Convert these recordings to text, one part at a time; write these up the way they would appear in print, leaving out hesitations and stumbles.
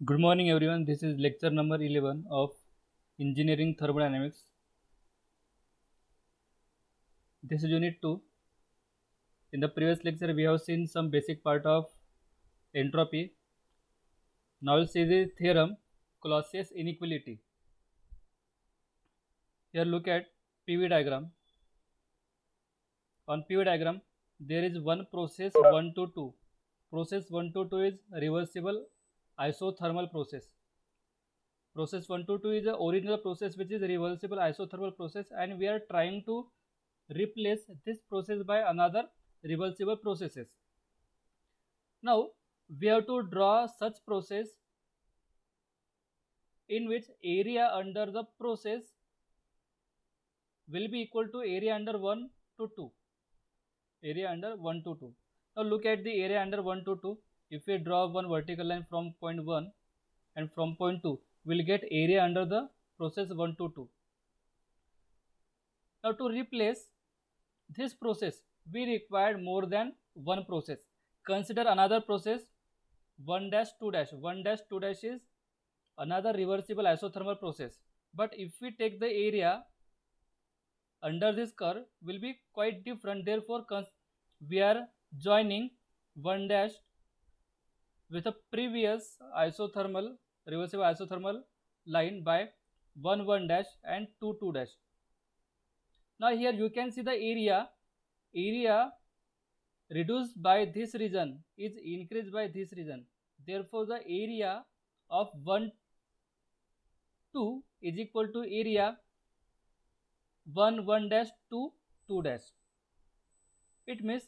Good morning everyone. This is lecture number 11 of Engineering Thermodynamics. This is unit 2. In the previous lecture we have seen some basic part of entropy. Now we'll see the theorem Clausius inequality. Here look at PV diagram. On PV diagram there is one process 1 to 2. Process 1 to 2 is reversible isothermal process. Process 1 to 2 is the original process which is reversible isothermal process, and we are trying to replace this process by another reversible processes. Now we have to draw such process in which area under the process will be equal to area under 1 to 2. Area under 1 to 2. Now look at the area under 1 to 2. If we draw one vertical line from point 1 and from point 2, we will get area under the process 1 to 2. Now to replace this process, we require more than one process. Consider another process 1 dash 2 dash. 1 dash 2 dash is another reversible isothermal process. But if we take the area under this curve will be quite different. Therefore, we are joining 1 dash with a previous isothermal reversible isothermal line by 1 1 dash and 2 2 dash. Now here you can see the area reduced by this region is increased by this region. Therefore, the area of 1 2 is equal to area 1 1 dash 2 2 dash. It means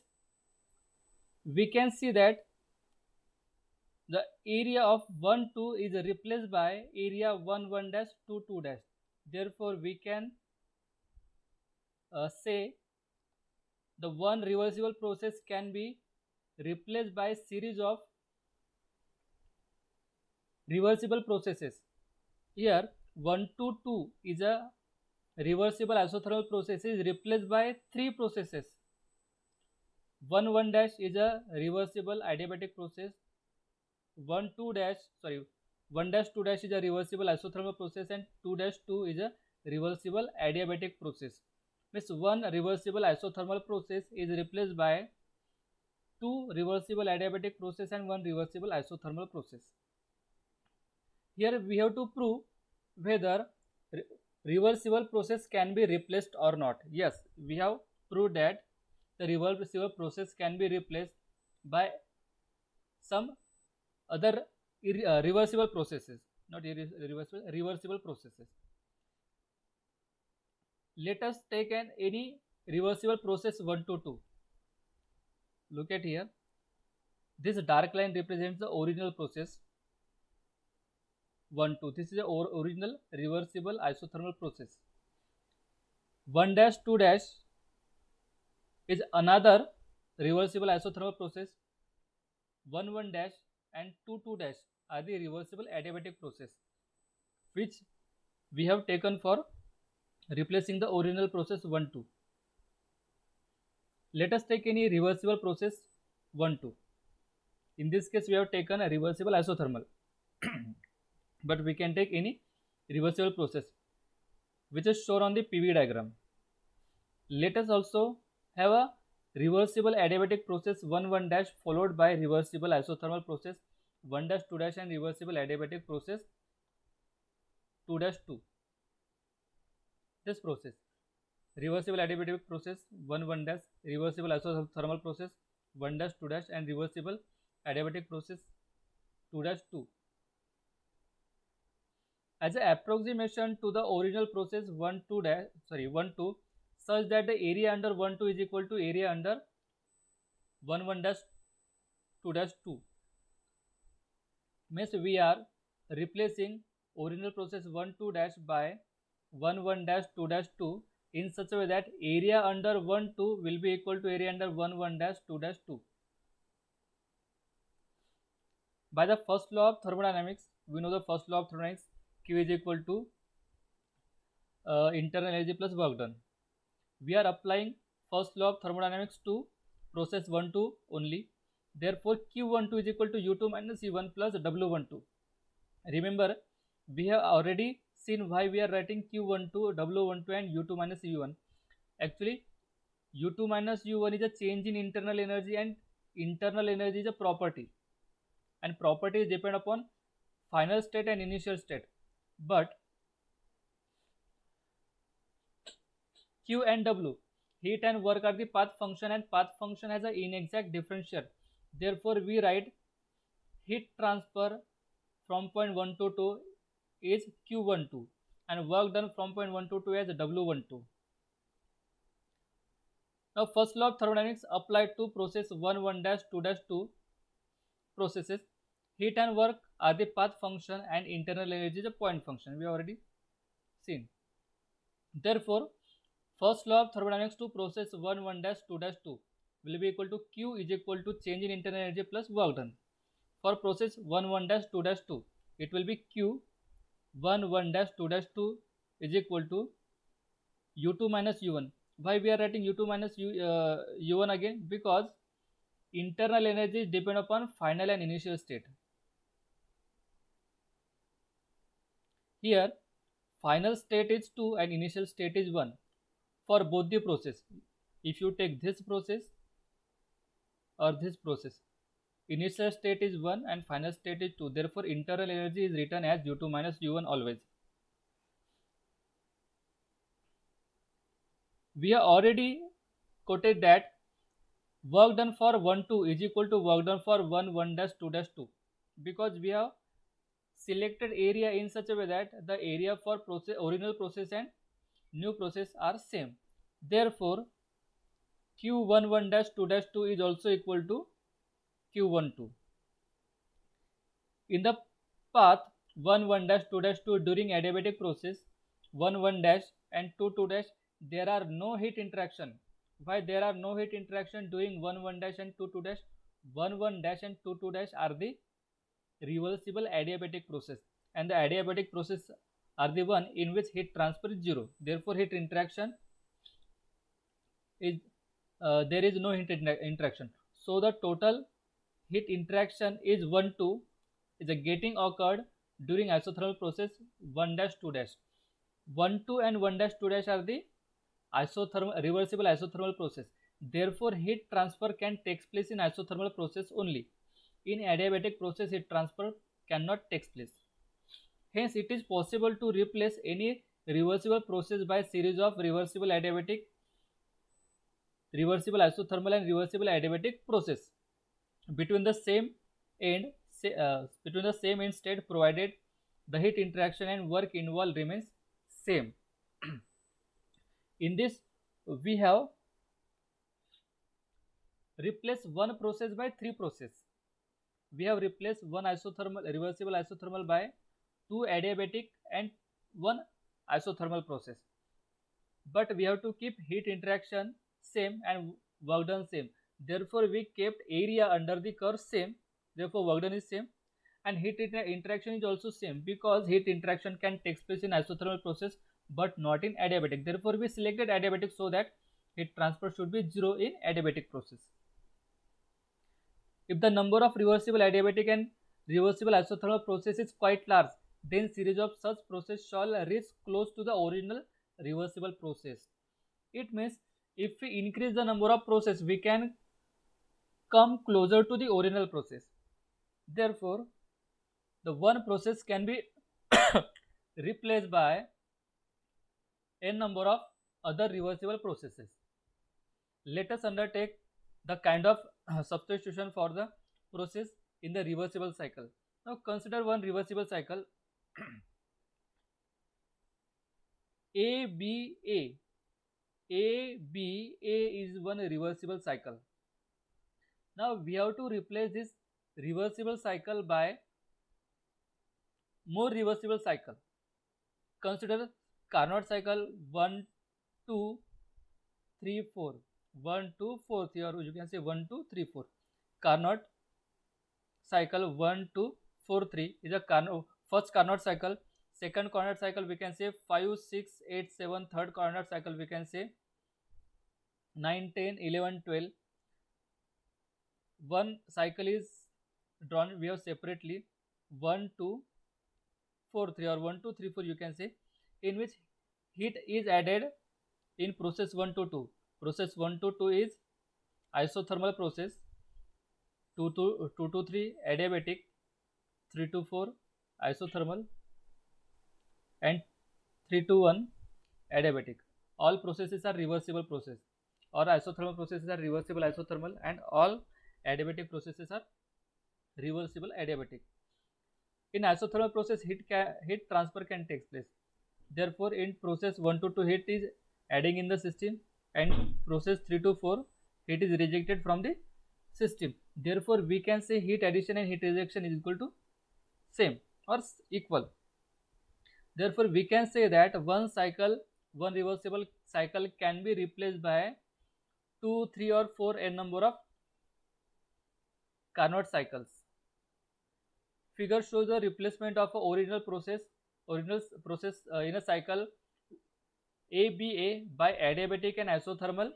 we can see that the area of 1 2 is replaced by area 1 1 dash 2 2 dash. Therefore, we can say the one reversible process can be replaced by series of reversible processes. Here 1 to 2 is a reversible isothermal process is replaced by three processes. 1 1 dash is a reversible adiabatic process. 1 2 dash 1 dash 2 dash is a reversible isothermal process, and 2 dash 2 is a reversible adiabatic process. Means one reversible isothermal process is replaced by two reversible adiabatic process and one reversible isothermal process. Here we have to prove whether reversible process can be replaced or not. Yes, we have proved that the reversible process can be replaced by some other reversible processes, not reversible processes. Let us take any reversible process 1 to 2. Look at here. This dark line represents the original process 1 2. This is the original reversible isothermal process. 1 dash 2 dash is another reversible isothermal process. 1 1 dash and 2 2 dash are the reversible adiabatic process which we have taken for replacing the original process 1 2. Let us take any reversible process 1 2. In this case we have taken a reversible isothermal but we can take any reversible process which is shown on the PV diagram. Let us also have a reversible adiabatic process 1 1 dash followed by reversible isothermal process 1 dash 2 dash and reversible adiabatic process 2 dash 2. This process reversible adiabatic process 1 1 dash, reversible isothermal process 1 dash 2 dash and reversible adiabatic process 2 dash 2. As an approximation to the original process 1 2 dash 1 2 such that the area under 1 2 is equal to area under 1 1 dash 2 dash 2. Means we are replacing original process 1 2 dash by 1 1 dash 2 dash 2 in such a way that area under 1 2 will be equal to area under 1 1 dash 2 dash 2. By the first law of thermodynamics, we know the first law of thermodynamics, Q is equal to internal energy plus work done. We are applying first law of thermodynamics to process 1 2 only. Therefore, Q12 is equal to U2 minus U1 plus W12. Remember, we have already seen why we are writing Q12, W12 and U2 minus U1. Actually, U2 minus U1 is a change in internal energy, and internal energy is a property, and properties depend upon final state and initial state. But Q and W, heat and work, are the path function, and path function has an inexact differential. Therefore, we write heat transfer from point 1 to 2 is Q12 and work done from point 1 to 2 as W12. Now, first law of thermodynamics applied to process 1 dash 2 dash 2 processes. Heat and work are the path function and internal energy is a point function. We already seen. Therefore, first law of thermodynamics to process 1 dash 2 dash 2 will be equal to Q is equal to change in internal energy plus work done. For process 1 dash 2 dash 2, it will be Q 1 dash 2 dash 2 is equal to U2 minus U1. Why we are writing U2 minus U1 again? Because internal energy depend upon final and initial state. Here, final state is 2 and initial state is 1 for both the process. If you take this process or this process, initial state is 1 and final state is 2. Therefore, internal energy is written as U2 minus U1 always. We have already quoted that work done for 1 2 is equal to work done for 1 dash 2 dash 2, because we have selected area in such a way that the area for process, original process and new process are same. Therefore, Q11 dash 2 dash 2 is also equal to Q12. In the path 1 dash 2 dash 2 during adiabatic process 1 dash and 2 dash, there are no heat interaction. Why there are no heat interaction during 1 dash and 2 dash? 1 dash and 2 dash are the reversible adiabatic process, and the adiabatic process are the one in which heat transfer is zero. Therefore, heat interaction is there is no heat interaction. So the total heat interaction is 1 2 is a getting occurred during isothermal process 1 dash 2 dash. 1 2 and 1 dash 2 dash are the reversible isothermal process. Therefore, heat transfer can take place in isothermal process only. In adiabatic process, heat transfer cannot take place. Hence, it is possible to replace any reversible process by series of reversible adiabatic, reversible isothermal and reversible adiabatic process between the same end state, provided the heat interaction and work involved remains same. In this, we have replaced one process by three process. We have replaced one reversible isothermal by two adiabatic and one isothermal process. But we have to keep heat interaction same and work done same. Therefore, we kept area under the curve same. Therefore, work done is same, and heat interaction is also same, because heat interaction can take place in isothermal process but not in adiabatic. Therefore, we selected adiabatic so that heat transfer should be zero in adiabatic process. If the number of reversible adiabatic and reversible isothermal process is quite large, then series of such process shall reach close to the original reversible process. It means if we increase the number of process, we can come closer to the original process. Therefore, the one process can be replaced by n number of other reversible processes. Let us undertake the kind of substitution for the process in the reversible cycle. Now consider one reversible cycle ABA. ABA is one reversible cycle. Now we have to replace this reversible cycle by more reversible cycle. Consider Carnot cycle 1 2 3 4 1 2 4, or you can say 1 2 3 4. Carnot cycle 1 2 4 3 is a first Carnot cycle. Second Carnot cycle we can say 5 6 8 7. Third Carnot cycle we can say 9 10 11 12. One cycle is drawn, we have separately 1 2 4 3 or 1 2 3 4 you can say, in which heat is added in process 1 to 2. Process 1 to 2 is isothermal process, 2 to 3 adiabatic, 3 to 4 isothermal, and 3 to 1 adiabatic. All processes are reversible process. All isothermal processes are reversible isothermal, and all adiabatic processes are reversible adiabatic. In isothermal process, heat transfer can take place. Therefore, in process 1 to 2, heat is adding in the system, and process 3 to 4, heat is rejected from the system. Therefore, we can say heat addition and heat rejection is equal to same or equal. Therefore, we can say that one reversible cycle can be replaced by 2, 3 or 4 n number of Carnot cycles. Figure shows the replacement of original process in a cycle ABA by adiabatic and isothermal.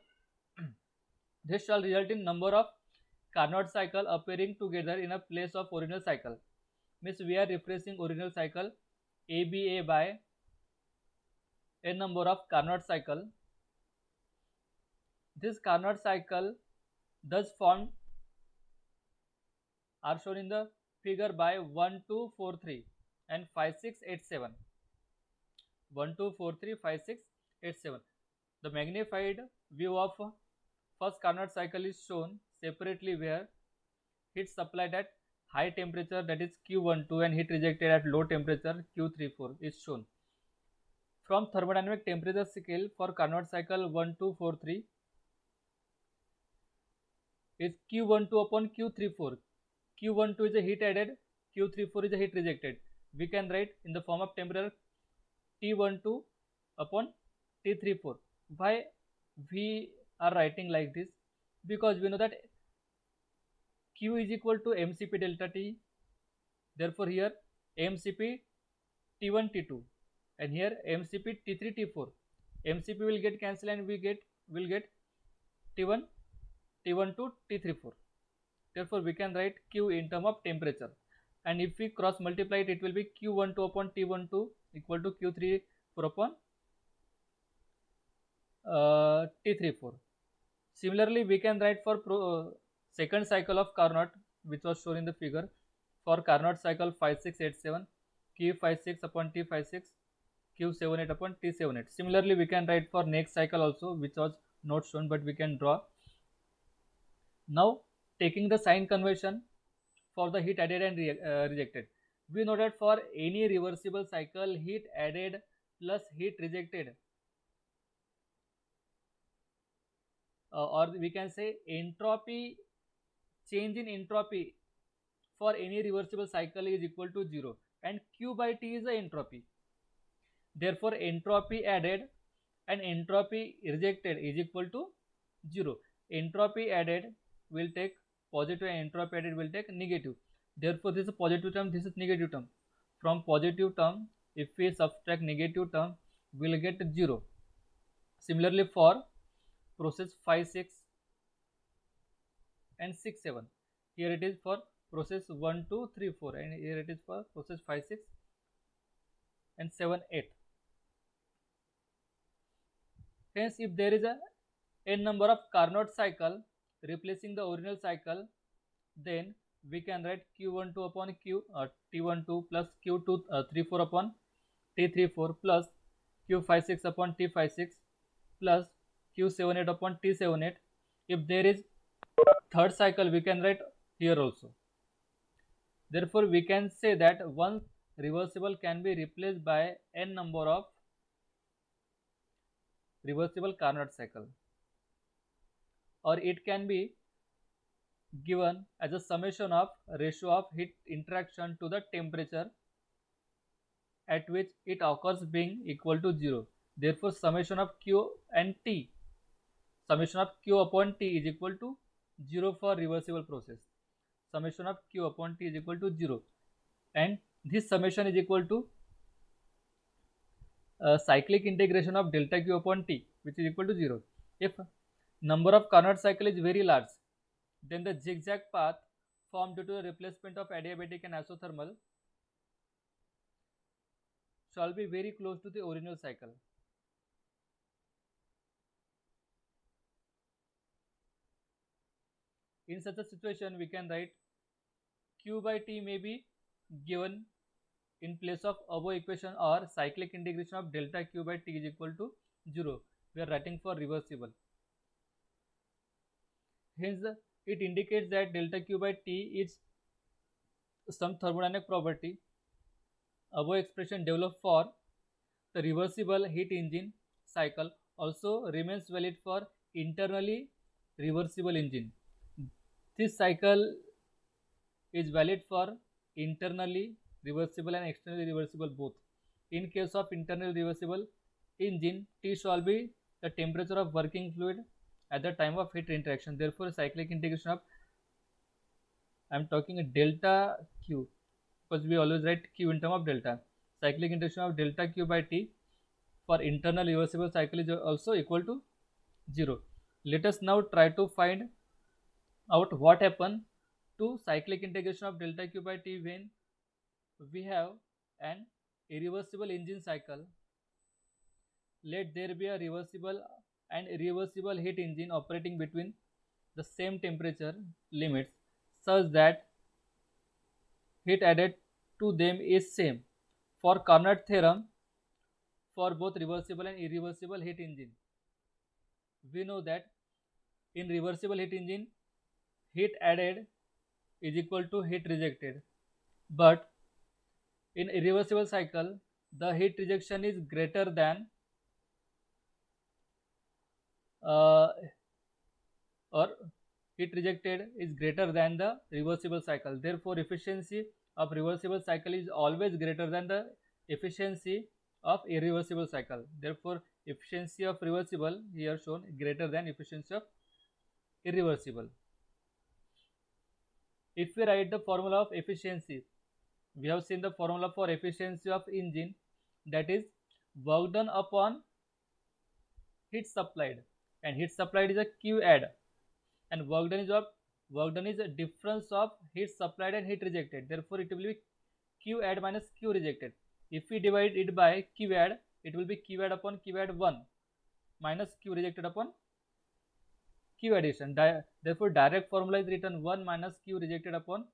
This shall result in number of Carnot cycle appearing together in a place of original cycle. Means we are replacing original cycle ABA by n number of Carnot cycle. This Carnot cycle thus formed are shown in the figure by 1, 2, 4, 3 and 5, 6, 8, 7. 1, 2, 4, 3, 5, 6, 8, 7. The magnified view of first Carnot cycle is shown separately, where heat supplied at high temperature, that is Q12, and heat rejected at low temperature Q34 is shown. From thermodynamic temperature scale for Carnot cycle 1, 2, 4, 3 is Q12 upon Q34. Q12 is a heat added, Q34 is a heat rejected. We can write in the form of temperature T12 upon T34. Why we are writing like this? Because we know that Q is equal to mCp delta T. Therefore, here mCp T1 T2, and here mCp T3 T4. mCp will get cancelled, and we will get T1 to T34. Therefore, we can write Q in term of temperature, and if we cross multiply it, it will be Q12 upon T12 equal to Q34 upon T34. Similarly, we can write for second cycle of Carnot, which was shown in the figure. For Carnot cycle 5, 6, 8, 7, Q56 upon T56, Q78 upon T78. Similarly, we can write for next cycle also, which was not shown, but we can draw. Now, taking the sign convention for the heat added and rejected, we know that for any reversible cycle, heat added plus heat rejected, or we can say entropy, change in entropy for any reversible cycle is equal to 0, and Q by T is the entropy. Therefore, entropy added and entropy rejected is equal to 0. Entropy added will take positive and entropy added will take negative. Therefore, this is a positive term, this is negative term. From positive term, if we subtract negative term, we will get 0. Similarly, for process 5, 6 and 6, 7. Here it is for process 1, 2, 3, 4, and here it is for process 5, 6 and 7, 8. Hence, if there is a n number of Carnot cycle replacing the original cycle, then we can write Q12 upon T12 plus Q34 upon T34 plus Q56 upon T56 plus Q78 upon T78. If there is third cycle, we can write here also. Therefore, we can say that one reversible can be replaced by n number of reversible Carnot cycle, or it can be given as a summation of ratio of heat interaction to the temperature at which it occurs being equal to 0. Therefore, summation of Q and T, summation of Q upon T is equal to 0 for reversible process. Summation of Q upon T is equal to 0, and this summation is equal to cyclic integration of delta Q upon T, which is equal to 0. If number of Carnot cycle is very large, then the zigzag path formed due to the replacement of adiabatic and isothermal shall be very close to the original cycle. In such a situation, we can write Q by T may be given in place of above equation, or cyclic integration of delta Q by T is equal to 0. We are writing for reversible. Hence, it indicates that delta Q by T is some thermodynamic property. Above expression developed for the reversible heat engine cycle also remains valid for internally reversible engine. This cycle is valid for internally reversible and externally reversible both. In case of internal reversible engine, T shall be the temperature of working fluid at the time of heat interaction. Therefore, cyclic integration of, I am talking a delta Q, because we always write Q in term of delta. Cyclic integration of delta Q by T for internal reversible cycle is also equal to 0. Let us now try to find out what happen to cyclic integration of delta Q by T when we have an irreversible engine cycle. Let there be a reversible and irreversible heat engine operating between the same temperature limits such that heat added to them is same. For Carnot theorem, for both reversible and irreversible heat engine, we know that in reversible heat engine, heat added is equal to heat rejected, but in irreversible cycle, the heat rejection is greater than uh, or heat rejected is greater than the reversible cycle. Therefore, efficiency of reversible cycle is always greater than the efficiency of irreversible cycle. Therefore, efficiency of reversible here shown greater than efficiency of irreversible. If we write the formula of efficiency, we have seen the formula for efficiency of engine, that is work done upon heat supplied, and heat supplied is a Q add, and work done is a difference of heat supplied and heat rejected. Therefore, it will be Q add minus Q rejected. If we divide it by Q add, it will be Q add upon Q add 1 minus Q rejected upon Q addition. Therefore, direct formula is written 1 minus Q rejected upon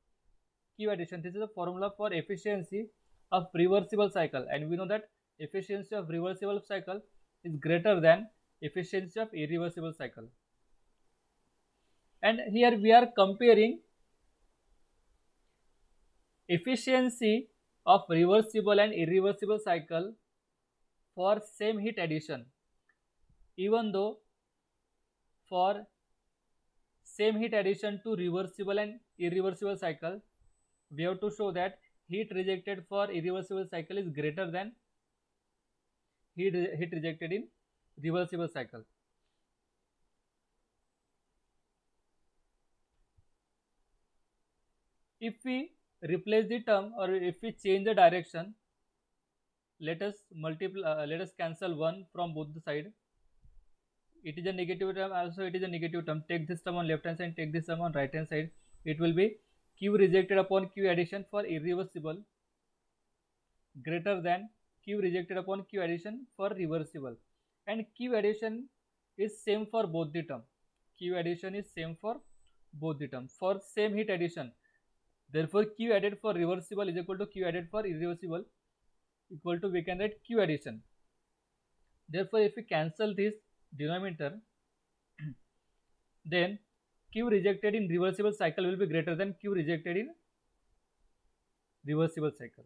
Q addition. This is a formula for efficiency of reversible cycle, and we know that efficiency of reversible cycle is greater than efficiency of irreversible cycle. And here we are comparing efficiency of reversible and irreversible cycle for same heat addition. Even though for same heat addition to reversible and irreversible cycle, we have to show that heat rejected for irreversible cycle is greater than heat rejected in reversible cycle. If we replace the term, or if we change the direction, let us cancel 1 from both the side. It is a negative term, also it is a negative term. Take this term on left hand side, take this term on right hand side. It will be Q rejected upon Q addition for irreversible greater than Q rejected upon Q addition for reversible, and Q addition is same for both the term. Q addition is same for both the term for same heat addition. Therefore, Q added for reversible is equal to Q added for irreversible, equal to, we can write Q addition. Therefore, if we cancel this denominator, then Q rejected in reversible cycle will be greater than Q rejected in reversible cycle.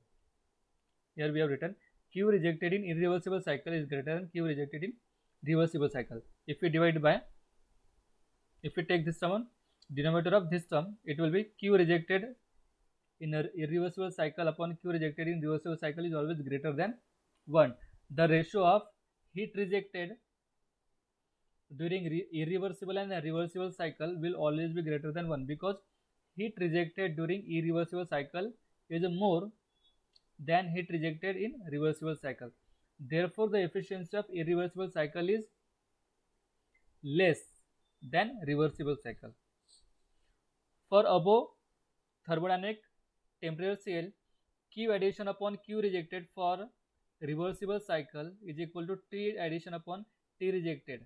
Here we have written Q rejected in irreversible cycle is greater than Q rejected in reversible cycle. If we divide by, if we take this term on denominator of this term, it will be Q rejected in a irreversible cycle upon Q rejected in reversible cycle is always greater than 1. The ratio of heat rejected during irreversible and reversible cycle will always be greater than 1, because heat rejected during irreversible cycle is more than heat rejected in reversible cycle. Therefore, the efficiency of irreversible cycle is less than reversible cycle. For above thermodynamic temperature scale, Q addition upon Q rejected for reversible cycle is equal to T addition upon T rejected.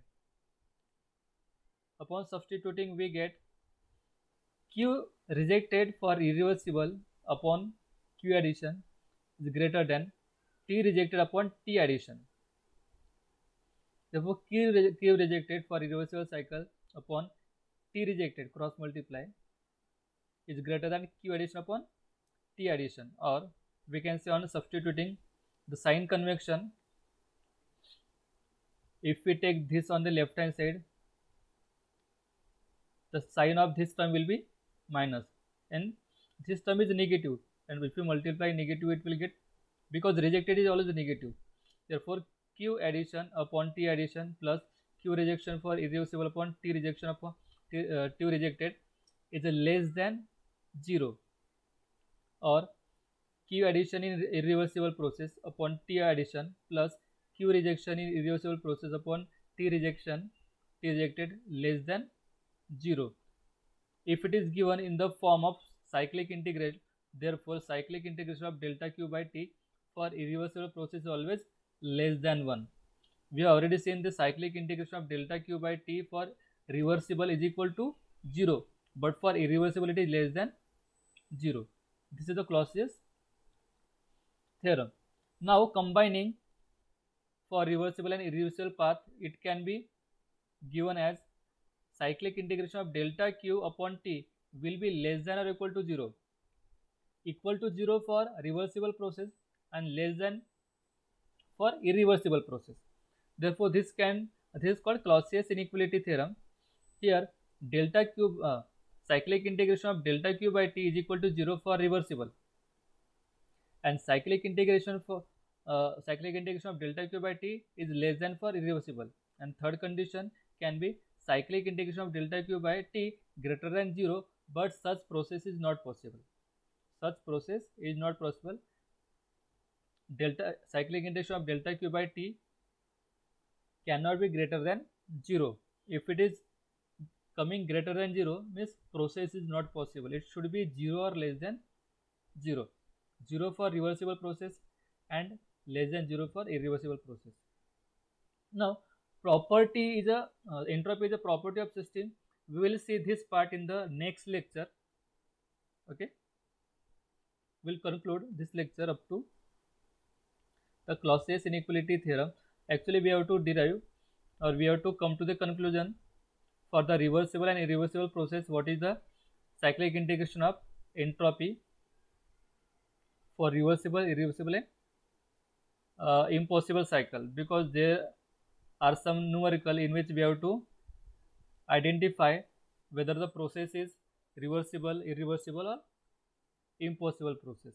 Upon substituting, we get Q rejected for irreversible upon Q addition is greater than T rejected upon T addition. Therefore, Q rejected for irreversible cycle upon T rejected cross multiply is greater than Q addition upon T addition, or we can say on substituting the sign convention, if we take this on the left hand side, the sign of this term will be minus and this term is negative, and if you multiply negative it will get, because rejected is always negative, therefore Q addition upon T addition plus Q rejection for irreversible upon T rejection upon T rejected is less than 0, or Q addition in irreversible process upon T addition plus Q rejection in irreversible process upon T rejected less than 0. If it is given in the form of cyclic integral, therefore cyclic integration of delta Q by T for irreversible process is always less than 1. We have already seen the cyclic integration of delta Q by T for reversible is equal to 0, but for irreversible it is less than 0. This is the Clausius theorem. Now combining for reversible and irreversible path, it can be given as cyclic integration of delta Q upon T will be less than or equal to 0. Equal to 0 for reversible process and less than for irreversible process. Therefore, this is called Clausius inequality theorem. Here, delta Q cyclic integration of delta Q by T is equal to 0 for reversible, and cyclic integration of delta Q by T is less than for irreversible. And third condition can be cyclic integration of delta Q by T greater than 0, but such process is not possible. Such process is not possible. Cyclic integration of delta Q by T cannot be greater than 0. If it is coming greater than 0, means process is not possible. It should be 0 or less than 0. 0 for reversible process and less than 0 for irreversible process. Now, property is entropy is a property of system. We will see this part in the next lecture. Okay, we'll conclude this lecture up to the Clausius inequality theorem. Actually, we have to derive, or we have to come to the conclusion for the reversible and irreversible process. What is the cyclic integration of entropy for reversible, irreversible, and impossible cycle? Because there are some numerical in which we have to identify whether the process is reversible, irreversible, or impossible process.